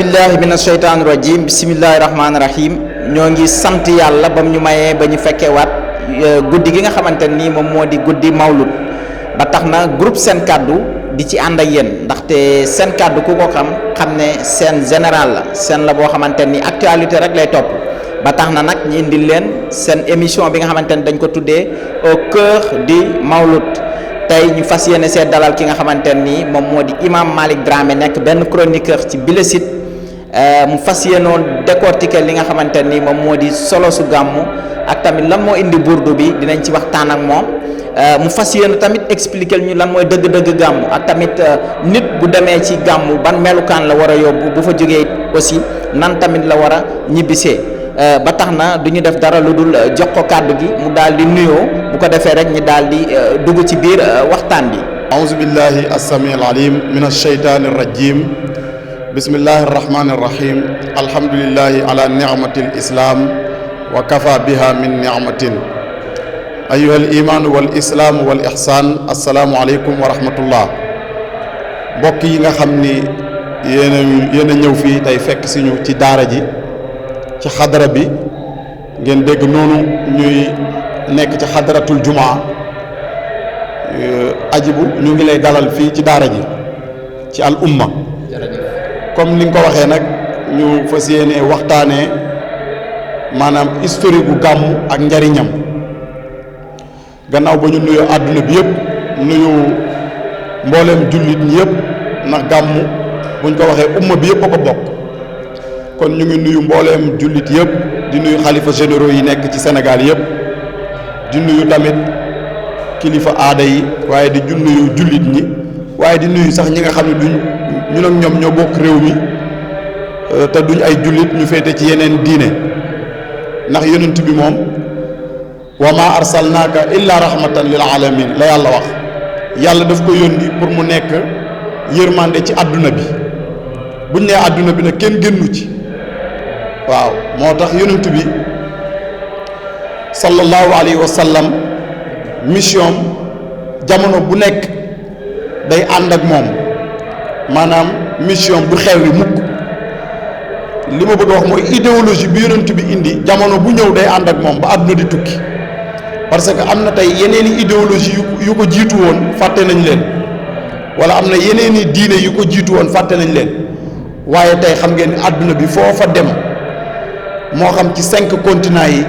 billahi mina sheytaani rajim bisimillahi rahmaani rahim ñoo ngi sant yàlla bam ñu mayee ba ñu fekkee waat guddi gi nga xamante nii moom moo di guddi mawlud ba tax na groupe seen kàddu di ci ànd ak yéen ndaxte seen kàddu ku ko xam ne seen général la seen la boo xamante ni actualité rek lay topp ba tax na nag ñu indil leen seen émission bi nga xamante ni dañ ko tuddee au cœur du mawlud tey ñu fas yéene see dalal ki nga xamante ni moom moo di imam Malick Dramé nekk benn chroniqueur ci bile site mu fas yéenoon décortiquer li nga xamante ni moom moo di solo su gàmmu ak tamit lan moo indi burdu bi dinañ ci waxtaan ak moom mu fas yéene tamit expliquer ñu lan mooy dëgg-dëgg gàmmu ak tamit nit bu demee ci gàmmu ban melukaan la war a yóbbu bu fa jógee aussi nan tamit la war a ñibbisee ba tax na du ñu def dara lu dul jox ko kàddu gi mu daal di nuyoo bu ko defee rek ñu daal di dugg ci biir waxtaan bi. auzu billahi as-sami al-alim min ash-shaytani ar-rajim bismillahi ar-rahmani ar-rahim alhamdulillahi ala ni'mati al-islam wa kafa biha min ni'matin ayyuha al-iman wal islam wal ihsan assalaamu aleykum wa rahmatullah. mbokk yi nga xam ni yéen a ñëw fii tey fekk si ñu ci daara ji ci xadara bi ngeen dégg noonu ñuy nekk ci xadaratul jumaa ajibu ñu ngi lay dalal fii ci daara ji ci al umma comme ni nga ko waxee nag ñu fas yéene waxtaanee maanaam historique gu gàmmu ak njariñam gannaaw ba ñu nuyoo àdduna bi yëpp nuyu mbooleem jullit ñi yëpp ndax gàmmu buñ ko waxee umma bi yëpp a ko bokk kon ñu ngi nuyu mbooleem jullit yëpp di nuyu xalifa généraux yi nekk ci Sénégal yëpp di nuyu tamit kilifa aada yi waaye di nuyu jullit ñi waaye di nuyu sax ñi nga xam ne duñ ñun ak ñoom ñoo bokk réew mi te duñ ay jullit ñu féete ci yeneen diine ndax yonent bi moom wa ma arsalnaaka illa rahmatan lil alamin la yàlla wax yàlla daf ko yónni pour mu nekk yërmande ci àdduna bi buñ nee àdduna bi nag kenn génnu ci waaw moo tax yonent bi sallallahu alayhi wa sallam mission jamono bu nekk day ànd ak moom maanaam mission bu xew yi mukk li ma bëgg a wax mooy idéologie bi yonent bi indi jamono bu ñëw day ànd ak moom ba àdduna di tukki parce que am na tey yeneeni idéologie yu ko jiitu woon fàtte nañ leen wala am na yeneeni diine yu ko jiitu woon fàtte nañ leen waaye tey xam ngeen ni àdduna bi foofa dem moo xam ci 5 continents yi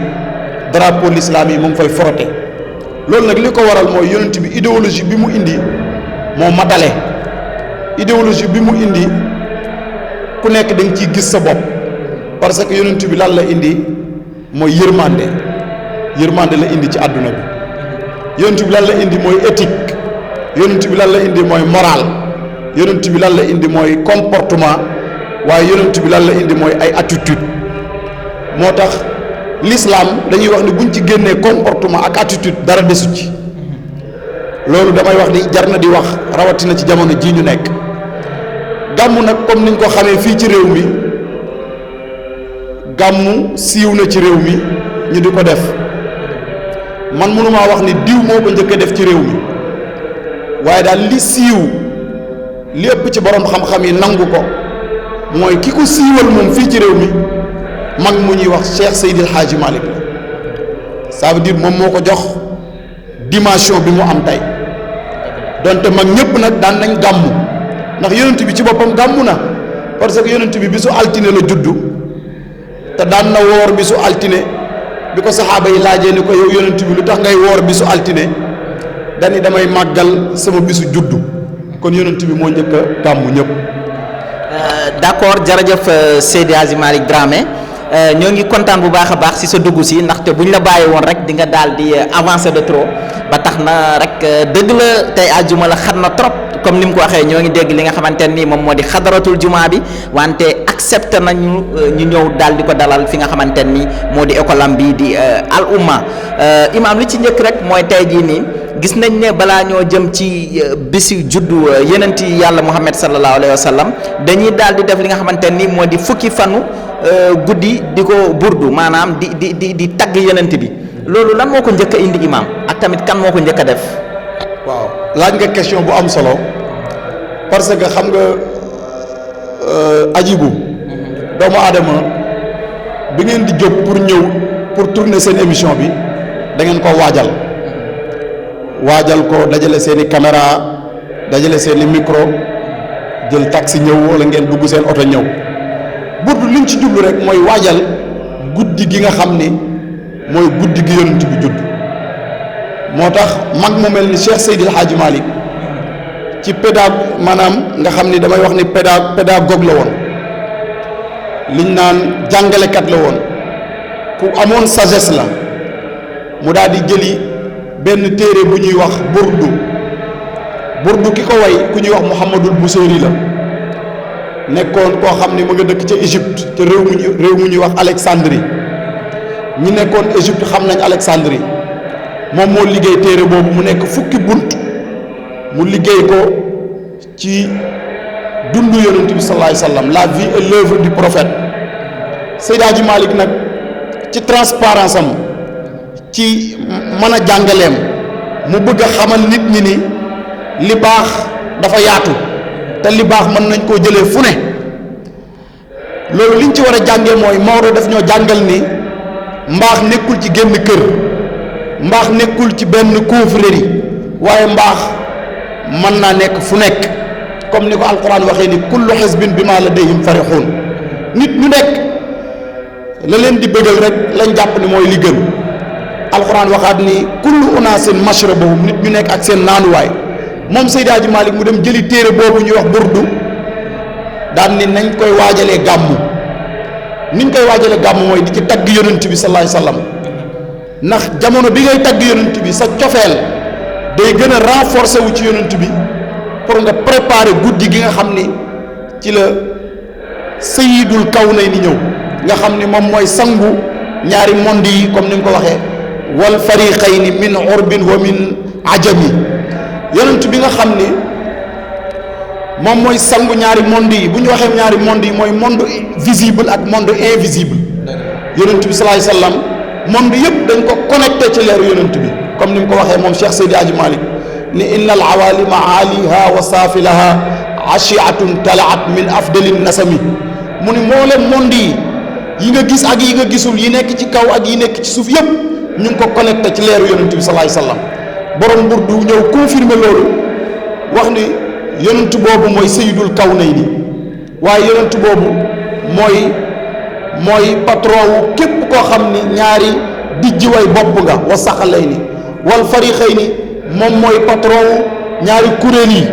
drapeau l'islam yi mu ngi fay frotté loolu nag li ko waral mooy yonent bi idéologie bi mu indi moo matale idéologie bi mu indi ku nekk da nga ciy gis sa bopp parce que yonent bi lan la indi mooy yërmande la indi ci àdduna bi yonent bi lan la indi mooy éthique yonent bi lan la indi mooy moral yonent bi lan la indi mooy comportement waaye yonent bi lan la indi mooy ay attitude moo tax l'islam dañuy wax ni buñ ci génnee comportement ak attitude dara desu ci loolu damay wax ni jar na di wax rawatina ci jamono jii ñu nekk gàmmu nag comme niñ ko xamee fii ci réew mi gàmmu siiw na ci réew mi ñu di ko def man mënumaa wax ni diw moo ko njëkk a def ci réew mi waaye daal li siiw li ëpp ci borom xam-xam yi nangu ko mooy ki ko siiwal moom fii ci réew mi mag mu ñuy wax Cheikh Seydil Hadji Malick la ça veut dire moom moo ko jox dimension bi mu am tey donte mag ñëpp nag daan nañ gàmmu ndax yonent bi ci boppam gàmmu na parce que yonent bi bisu altine la juddu te daan na woor bisu altine bi ko saxaaba yi laajee ni ko yow yonent bi lu tax ngay woor bisu altine dani damay màggal sama bisu juddu kon yonent bi moo njëkk a gàmmu ñëpp. d'accord jërëjëf Seydi Hadji Malick Dramé ñoo ngi kontaan bu baax a baax si sa dugg si ndaxte bu ñu la bàyyi woon rek di nga daal di avancer de trop ba tax na rek dëgg la tey àjjuma la xat na trop comme ni mu ko waxee ñoo ngi dégg li nga xamante ni moom moo di xadaratul jumaa bi wante accepté nañu ñu ñëw daal di ko dalal fi nga xamante ni moo di école am bi di al umma imaam li ci njëkk rek mooy tey jii nii gis nañ ne balaa ñoo jëm ci bisi juddu yenenti yàlla Muhammad sallallahu alayhi wa sallam dañuy daal di def li nga xamante ni moo di fukki fanu guddi di ko burdu maanaam di tagg yenent bi loolu lan moo ko njëkk a indi imaam ak tamit kan moo ko njëkk a def. waaw laaj nga question bu am solo parce que xam nga ajibu doomu aadama bi ngeen di jóg pour ñëw pour tourner seen émission bi da ngeen ko waajal ko dajale seeni caméra dajale seeni micro jël taxi ñëw wala ngeen dugg seen oto ñëw burdu liñ ci jublu rek mooy waajal guddi gi nga xam ni mooy guddi gi yonent bi judd moo tax mag mu mel ni Cheikh Seydil Hadji Malick ci maanaam nga xam ni damay wax ni pédagogue la woon liñ naan jàngalekat la woon ku amoon sagesse la mu daal di jëli benn téere bu ñuy wax burdu ki ko way ku ñuy wax Muhammadul Busayri la nekkoon koo xam ni mu nga dëkk ca Égypte te réew mu ñuy wax Alexandrie ñi nekkoon Égypte xam nañ Alexandrie moom moo liggéey téere boobu mu nekk fukki bunt mu liggéey ko ci dundu yonent bi sallallahu alayhi wa sallam la vie et l'œuvre du prophète Seydi Hadji Malick nag ci transparence am ci mën a jàngaleem mu bëgg a xamal nit ñi ni li baax dafa yaatu te li baax mën nañ koo jëlee fu ne loolu liñ ci war a jàngee mooy Maodo daf ñoo jàngal ni mbaax nekkul ci génn kër mbaax nekkul ci benn confrérie waaye mbaax mën naa nekk fu nekk comme ni ko alquran waxee ni kullu xisbin bima ladayhim farixuun nit ñu nekk la leen di bëggal rek lañ jàpp ni mooy li gën alquran waxaat ni kullu unaasin mashrabahum nit ñu nekk ak seen naanuwaay moom Seydi Hadji Malick mu dem jëli téere boobu ñuy wax burdu daan ni nañ koy waajalee gàmmu niñ koy waajalee gàmmu mooy di ci tagg yonent bi sallallahu alayhi wasallam ndax jamono bi ngay tagg yonent bi sa cofeel day gën a renforcer wu ci yonent bi pour nga préparer guddi gi nga xam ni ci la sayyidul kawnayni ñëw nga xam ni moom mooy sangu ñaari monde yi comme ni nga ko waxee wal fariqayni min urbin wa min ajami yonent bi nga xam ni moom mooy sangu ñaari monde yi bu ñu waxee ñaari monde yi mooy monde visible ak monde invisible yonent bi sallallahu alayhi wasallam monde yëpp dañ ko connecté ci leeru yonent bi comme ni mu ko waxee moom Cheikh Seydi Hadji Malick ni inna al awalima aaliha wa saafilaha ashiatun talaat min afdali nasami mu ni mbooleem monde yi nga gis ak yi nga gisul yi nekk ci kaw ak yi nekk ci suuf yëpp ñu ngi ko connecté ci leeru yonent bi sallallahu alayhi wasallam borom burdu ñëw confirmer loolu wax ni yonent boobu mooy sayyidul kawnayni waaye yonent boobu mooy patron wu képp koo xam ni ñaari dijji way bopp nga wa saxalayni wal fariqayni moom mooy patron wu ñaari kuréel yi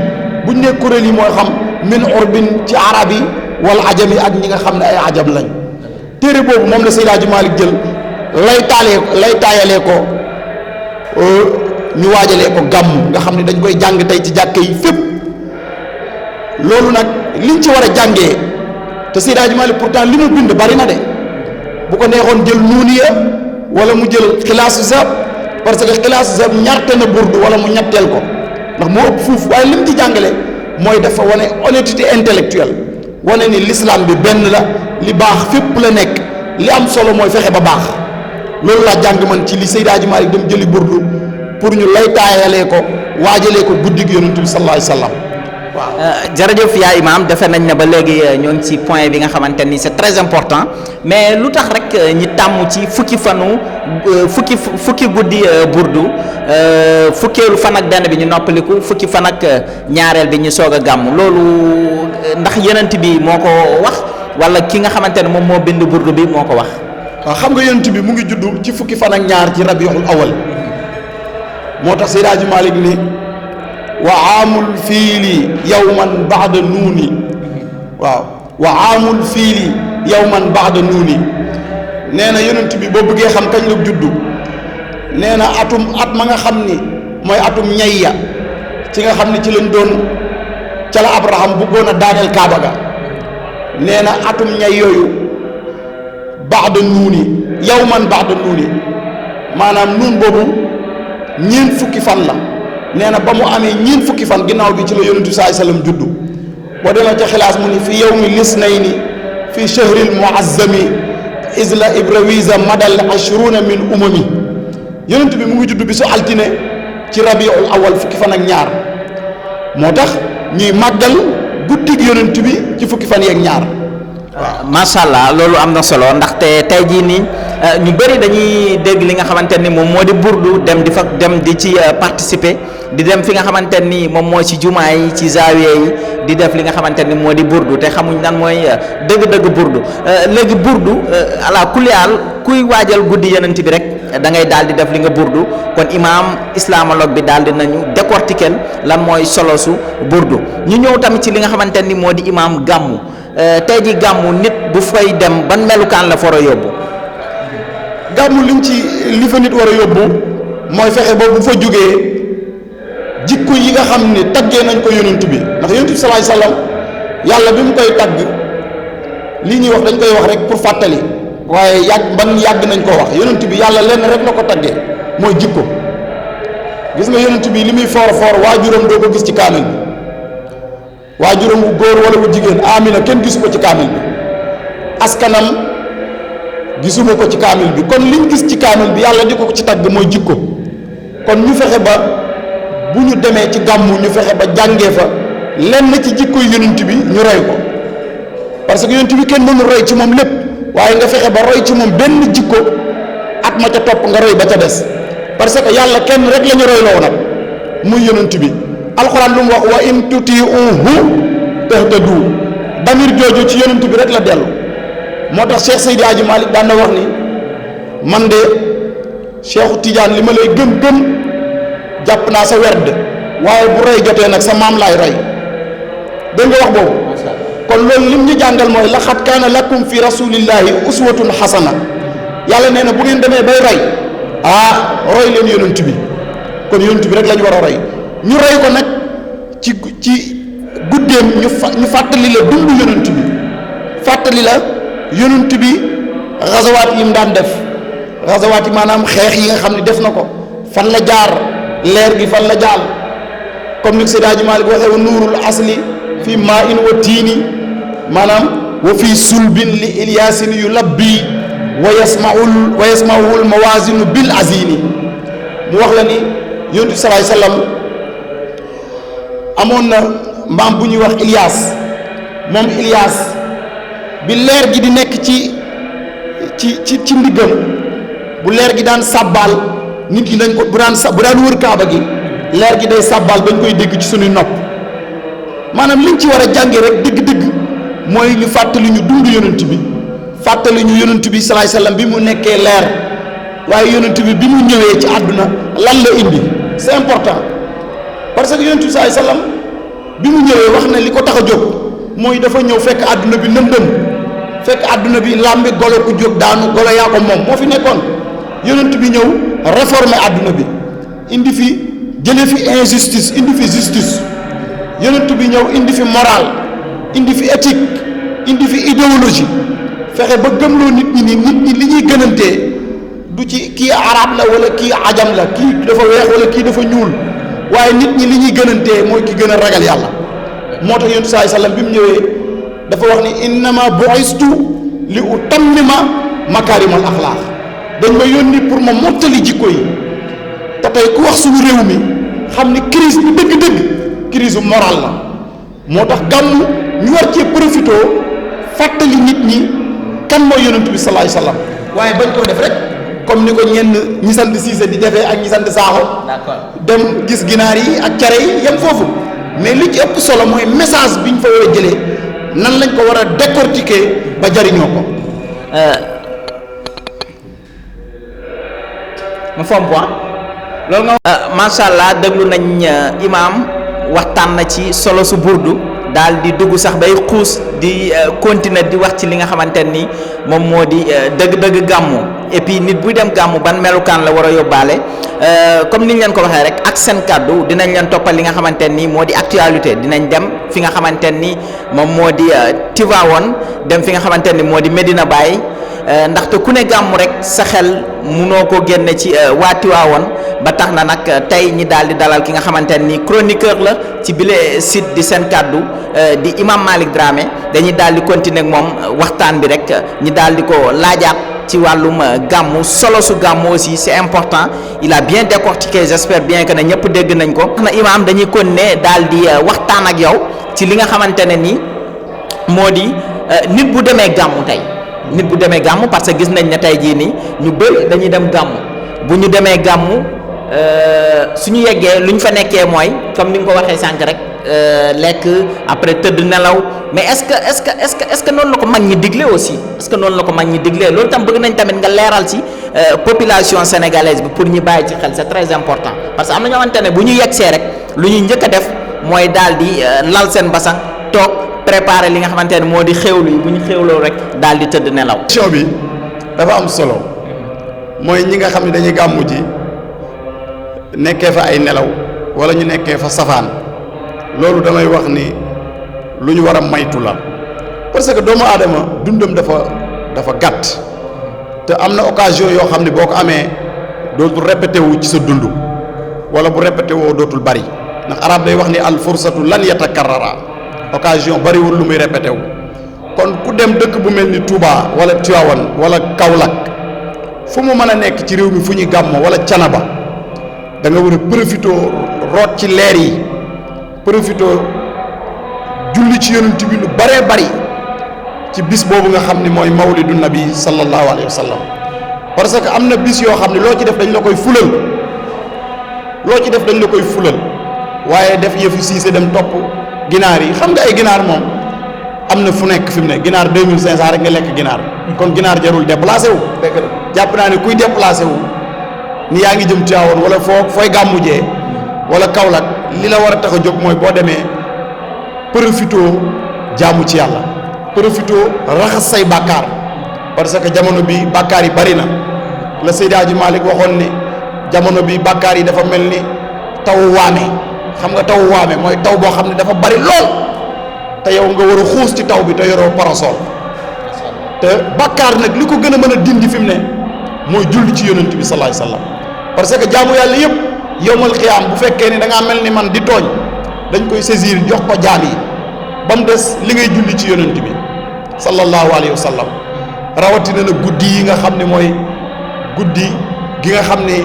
bu ñu nee kuréel yi mooy xam min urbin ci arab yi wal ajami ak ñi nga xam ne ay ajam lañ téere boobu moom la Seydi Hadji Malick jël lay taayalee ko ñu waajalee ko gàmm nga xam ne dañ koy jàng tey ci jàkk yi fépp loolu nag liñ ci war a jàngee te Seydi Hadji Malick pourtant li mu bind bari na de bu ko neexoon jël nuuniya wala mu jël xilaasu zab parce que xilaasu zab ñarte na burdu wala mu ñetteel ko ndax moo ëpp fuuf waaye li mu ci jàngale mooy dafa wane honnêteté intellectuelle wane ni l'islam bi benn la li baax fépp la nekk li am solo mooy fexe ba baax loolu laa jàng man ci li Seydi Hadji Malick dem jëli burdu pour ñu lay taayalee ko waajalee ko guddi gi yonent bi sallallahu alayhi wasallam waaw. jërëjëf yaa imaam defe nañ ne ba léegi ñoo ngi ci point bi nga xamante ni c'est très important mais lu tax rek ñi tàmm ci fukki guddi burdu fukkeelu fan ak benn bi ñu noppaliku fukki fan ak ñaareel bi ñu soog a gàmm loolu ndax yonent bi moo ko wax wala ki nga xamante ne moom moo bind burdu bi moo ko wax. waaw xam nga yonent bi mu ngi juddu ci fukki fan ak ñaar ci rabiul awal moo tax Seydi Hadji Malick ni wa aamul fiili yawman ba'da nuuni waaw wa aamul fiili yawman ba'da nuuni nee na yonent bi boo bëggee xam kañ la juddu nee na at ma nga xam ni mooy atum ñayya ci nga xam ni ci lañ doon ca la Abraham bëggoon a daaneel Kaaba ga nee na atum ñay yooyu ba'da nuuni yawman ba'da nuuni maanaam nuun boobu ñeent fukki fan la nee na ba mu amee ñeent fukki fan ginnaaw bi ci la yonent bi sallallahu alayhi wasallam juddu boo demee ca xilaas mu ni fi yawmi lisnayni fi shahril muazzami isla ibrawiza madal ashruna min umami yonent bi mu ngi juddu bi su altine ci rabiul awal fukki fan ak ñaar moo tax ñuy màggal guddig yonent bi ci fukki fan yeeg ñaar macha allah loolu am na solo ndaxte tey jii nii ñu bëri dañuy dégg li nga xamante ni moom moo di burdu dem di ci participer di dem fi nga xamante ni moom moo ci jumaa yi ci zaawiya yi di def li nga xamante ni moo di burdu te xamuñ nan mooy dëgg-dëgg burdu léegi burdu ala kulliyaal kuy waajal guddi yonent bi rek da ngay daal di def li nga burdu kon imaam islamologue bi daal di nañu décortiquer lan mooy solo su burdu ñu ñëw tamit ci li nga xamante ni moo di imaam gàmmu tey ji gàmmu nit bu fay dem ban melukaan la foro yóbbu. gàmmu li fa nit war a yóbbu mooy fexe ba bu fa jógee jikko yi nga xam ne taggee nañ ko yonent bi ndax yonent bi salaay salaam yàlla bi mu koy tagg lii ñuy wax dañ koy wax rek pour fàttali waaye yàgg nañ koo wax yonent bi yàlla lenn rek la ko taggee mooy jikko. gis nga yonent bi li muy foor waajuram doo ko gis ci kaamil bi waajuram wu góor wala wu jigéen Amina kenn gisu ko ci kaamil bi askanam gisuma ko ci kaamil bi kon liñ gis ci kaamil bi yàlla di ko ci tagg mooy jikko. kon ñu fexe ba bu ñu demee ci gàmmu ñu fexe ba jàngee fa lenn ci jikko yonent bi ñu roy ko parce que yonent bi kenn mënul roy ci moom lépp waaye nga fexe ba roy ci moom benn jikko at ma ca topp nga roy ba ca des parce que yàlla kenn rek la ñu roy loo nag muy yonent bi alxuraan lu mu wax wa in tutiuhu tahtadu damir jooju ci yonent bi rek la dellu moo tax Cheikh Seydi Hadji Malick daan na wax ni man de Cheikhu Tidiane li ma lay gëm jàpp naa sa werd waaye bu roy jotee nag sa maam laay roy dégg nga wax boobu kon loolu lim ñu jàngal mooy laqad kaana lakum fi rasulillahi uswatun xasana yàlla nee na bu ngeen demee bay roy roy leen yonent bi kon yonent bi rek la ñu war a roy ñu roy ko nag ci guddeem ñu fàttali la dund yonent bi fàttali la yonent bi gazawaat yi mu daan def gazawaat yi maanaam xeex yi nga xam ne def na ko fan la jaar leer gi fan la jaal comme ni Seydi Hadji Malick waxee wa nuurul asli fi maa in wa tiini maanaam wa fi sulbin li ilyaasin yu labbi wa yasmaul mawasinu bil azini mu wax la ni yonent bi salaay sallam amoon na mbaam bu ñuy wax Ilias moom Ilias bi leer gi di nekk ci ndiggam bu leer gi daan sàbbaal nit ñi dañ ko bu daan wër kaaba gi leer gi day sàbbaal bañ koy dégg ci suñuy nopp maanaam liñ ci war a jànge rek dëgg-dëgg mooy ñu fàttali ñu dund yonent bi fàttali ñu yonent bi salaay sallam bi mu nekkee leer waaye yonent bi mu ñëwee ci àdduna lan la indi c'est important parce que yonent bi salaay sallam bi mu ñëwee wax na li ko tax a jóg mooy dafa ñëw fekk àdduna bi lëndëm fekk àdduna bi làmbi golo ku jóg daanu golo yaa ko moom moo fi nekkoon yonent bi ñëw réformer àdduna bi indi fi jële fi injustice indi fi justice yonent bi ñëw indi fi morale indi fi éthique indi fi idéologie fexe ba gëmloo nit ñi ni nit ñi li ñuy gënantee du ci kii arab la wala kii ajam la kii dafa weex wala kii dafa ñuul waaye nit ñi li ñuy gënantee mooy ki gën a ragal yàlla moo tax yonent saai sallam bi mu ñëwee dafa wax ni innama bu'istu li utammima makarimal axlaaq dañ ma yónni pour ma mottali jikko yi te tey ku wax suñu réew mi xam ni crise bi dëgg-dëgg crise morale la moo tax gàmmu ñu war cee profité fàttali nit ñi kan mooy yonent bi salaay salaam waaye bañ koo def rek comme ni ko ñenn ñi sant Siise di defee ak ñi sant Saaxo dem gis ginaar yi ak care yi yem foofu mais li ci ëpp solo mooy message bi ñu fa war a jëlee nan lañ ko war a décortiquer ba jariñoo ko mu fomp loolu nga macha allah déglu nañ imaam waxtaan na ci solo su burdu daal di dugg sax bay xuus di continuer di wax ci li nga xamante ni moom moo di dëgg-dëgg gàmmu et puis nit buy dem gàmmu ban melukaan la war a yóbbaale comme ni ñu leen ko waxee rek ak seen kàddu dinañ leen toppal li nga xamante ni moo di actualité dinañ dem fi nga xamante ni moom moo di Tivaouane dem fi nga xamante ni moo di Medina Baye ndaxte ku ne gàmmu rek sa xel munoo ko génne ci waa Tivaouane ba tax na nag tey ñi daal di dalal ki nga xamante ni chroniqueur la ci bile site di seen kàddu di imam Malick Dramé dañuy daal di continuer ak moom waxtaan bi rek ñi daal di ko laajaat ci wàllum gàmmu solo su gàmmu aussi c'est important il a bien décortiqué j'espère bien que ne ñëpp dégg nañ ko. na imam dañuy continuer daal di waxtaan ak yow ci li nga xamante ne ni moo di nit bu demee gàmmu tey nit bu demee gàmmu parce que gis nañ ne tey jii nii ñu bëri dañuy dem gàmmu bu ñu demee gàmmu suñu yeggee lu ñu fa nekkee mooy comme ni nga ko waxee sànq rek lekk après tëdd nelaw mais est-ce que noonu la ko mag ñi digle aussi est-ce que noonu la ko mag ñi diglee loolu tam bëgg nañ tamit nga leeral ci population sénégalaise bi pour ñu bàyyi ci xel c'est très important parce que am na ñoo xamante ne bu ñu yeggsee rek lu ñuy njëkk a def mooy daal di lal seen basang toog préparer li nga xamante ne moo di xéwlu yi bu ñu xéwloo rek daal di tëdd nelaw. question bi dafa am solo mooy ñi nga xam ne dañuy gàmmu ji nekkee fa ay nelaw wala ñu nekkee fa safaan loolu damay wax ni lu ñu war a maytu la parce que doomu aadama dundam dafa gàtt te am na occasion yoo xam ne boo ko amee dootul répété wu ci sa dund wala bu répété woo dootul bari ndax arab day wax ni al fursatu lan yatakarrara occasion bariwul lu muy répété wu kon ku dem dëkk bu mel ni Touba wala Tivaouane wala Kaolack fu mu mën a nekk ci réew mi fu ñuy gàmmo wala Canaba da nga war a profité root ci leer yi profité julli ci yonent bi lu baree bari ci bis boobu nga xam ni mooy mawlidu nabi sallallahu alayhi wa sallam parce que am na bis yoo xam ne loo ci def dañ la koy fulal waaye def yëfu siise dem topp ginaar yi xam nga ay ginaar moom am na fu nekk fi mu ne ginaar 2500 rek nga lekk ginaar kon ginaar jarul déplacé wu. jàpp naa ne kuy déplacé wu ni yaa ngi jëm Tivaouane wala fooy gàmmujee wala Kaolack li la war a tax a jóg mooy boo demee profitoo jaamu ci yàlla profitoo raxas say bàkkaar parce que jamono bi bàkkaar yi bari na la Seydi Hadji Malick waxoon ne jamono bi bàkkaar yi dafa mel ni taw waame xam nga taw waame mooy taw boo xam ne dafa bari lool te yow nga war a xuus ci taw bi te yoroo parasol te bàkkaar nag li ko gën a mën a dindi fi mu ne mooy julli ci yonent bi sallallahu alayhi wasallam parce que jaamu yàlla yëpp yowmal xiyaam bu fekkee ni da ngaa mel ni man di tooñ dañ koy saisir jox ko jaam yi ba mu des li ngay julli ci yonent bi sallallahu alayhi wasallam rawatina na guddi yi nga xam ne mooy guddi gi nga xam ne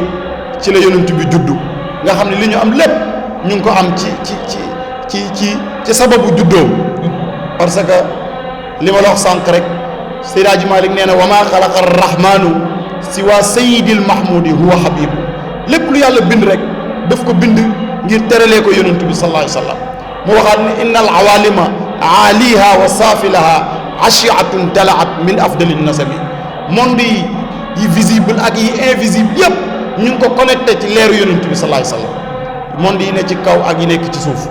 ci la yonent bi juddu nga xam ne li ñu am lépp ñu ngi ko am ci sababu juddoom parce que li ma la wax sànq rek Seydi Hadji Malick nee na wa maa xalaqa arrahmanu siwa sayyidil mahmudi huwa habibu lépp lu yàlla bind rek daf ko bind ngir teralee ko yonent bi sallallahu alayhi wa sallam mu waxaat ne inna al awalima aaliha wa saafilaha ashiatun talaat min afdali nasabi monde yi visible ak yi invisible yëpp ñu ngi ko connecté ci leeru yonent bi sallallahu alayhi wa sallam monde yi ne ci kaw ak yi nekk ci suuf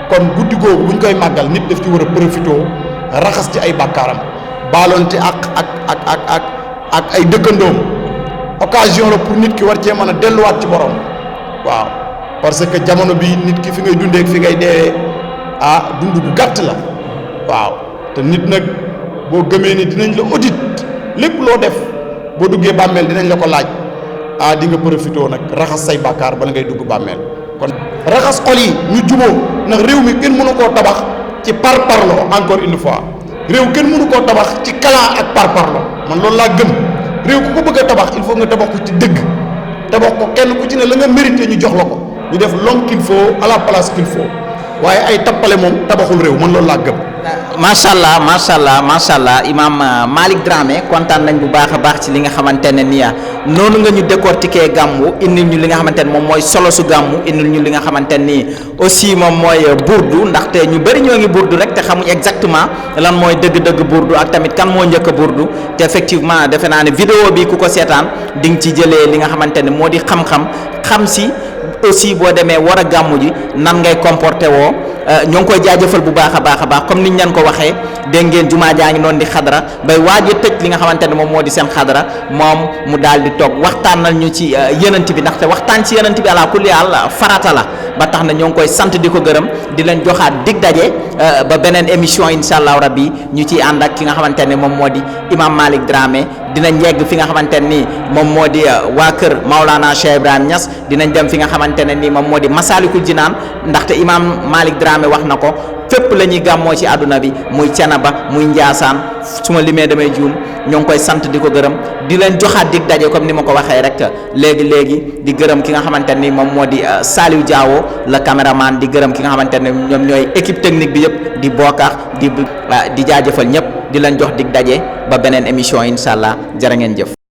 kon guddi googu buñ koy màggal nit daf ci war a profité raxas ci ay bàkkaaram baaloonte ak ay dëkkandoom occasion la pour nit ki war cee mën a delluwaat ci borom waaw parce que jamono bi nit ki fi ngay dundee ak fi ngay deewee dund bu gàtt la waaw te nit nag boo gëmee ni dinañ la audit lépp loo def boo duggee bàmmeel dinañ la ko laaj di nga profité nag raxas say bàkkaar bala ngay dugg bàmmeel kon raxas xol yi ñu juboo ndax réew mi kenn mënu koo tabax ci parparloo encore une fois réew kenn mënu koo tabax ci clan ak parparloo man loolu laa gëm réew ku ko bëgg a tabax il faut nga tabax ko ci dëgg tabax ko kenn ku ci ne la nga mérité ñu jox la ko ñu def l'homme qu'il faut à la place qu'il faut waaye ay tappale moom tabaxul réew man loolu laa gëm. macha allah Imam Malick Dramé kontaan nañ bu baax a baax ci li nga xamante ne nii noonu nga ñu décortiquer gàmmu indil ñu li nga xamante ne moom mooy solo su gàmmu indil ñu li nga xamante ni aussi moom mooy burdu ndaxte ñu bëri ñoo ngi burdu rek te xamuñ exactement lan mooy dëgg-dëgg burdu ak tamit kan moo njëkk a burdu te effectivement defe naa ne vidéo bi ku ko seetaan di nga ci jëlee li nga xamante ne moo di xam si aussi boo demee war a gàmmu ji nan ngay comporté woo ñoo ngi koy jaajëfal bu baax a baax comme niñ leen ko waxee dégg ngeen jumaa jaa ngi noonu di xadara bay waaj a tëj li nga xamante ne moom moo di seen xadara moom mu daal di toog waxtaanal ñu ci yenant bi ndaxte waxtaan ci yenant bi ala kulli haal farata la ba tax na ñoo ngi koy sant di ko gërëm di leen joxaat dig daje ba beneen émission incha allahu rabbi ñu ciy ànd ak ki nga xamante ne moom moo di Imam Malick Dramé dinañ yegg fi nga xamante ne nii moom moo di waa kër Maulana Cheikh Ibrahim Niass dinañ dem fi nga xamante ne nii moom moo di Masalikul Jinaan ndaxte Imam Malick Dramé wax na ko fépp la ñuy gàmmoo ci àdduna bi muy Thiénaba muy Njaasaan su ma limee damay juum ñoo ngi koy sant di ko gërëm di leen joxaat dig daje comme ni ma ko waxee rek léegi di gërëm ki nga xamante ni moom moo di Saliou Diawo la caméraman di gërëm ki nga xamante ne ñoom ñooy équipe technique bi yëpp di bokkax di jaajëfal ñëpp di leen jox dig daje ba beneen émission incha allah jërë ngeen jëf.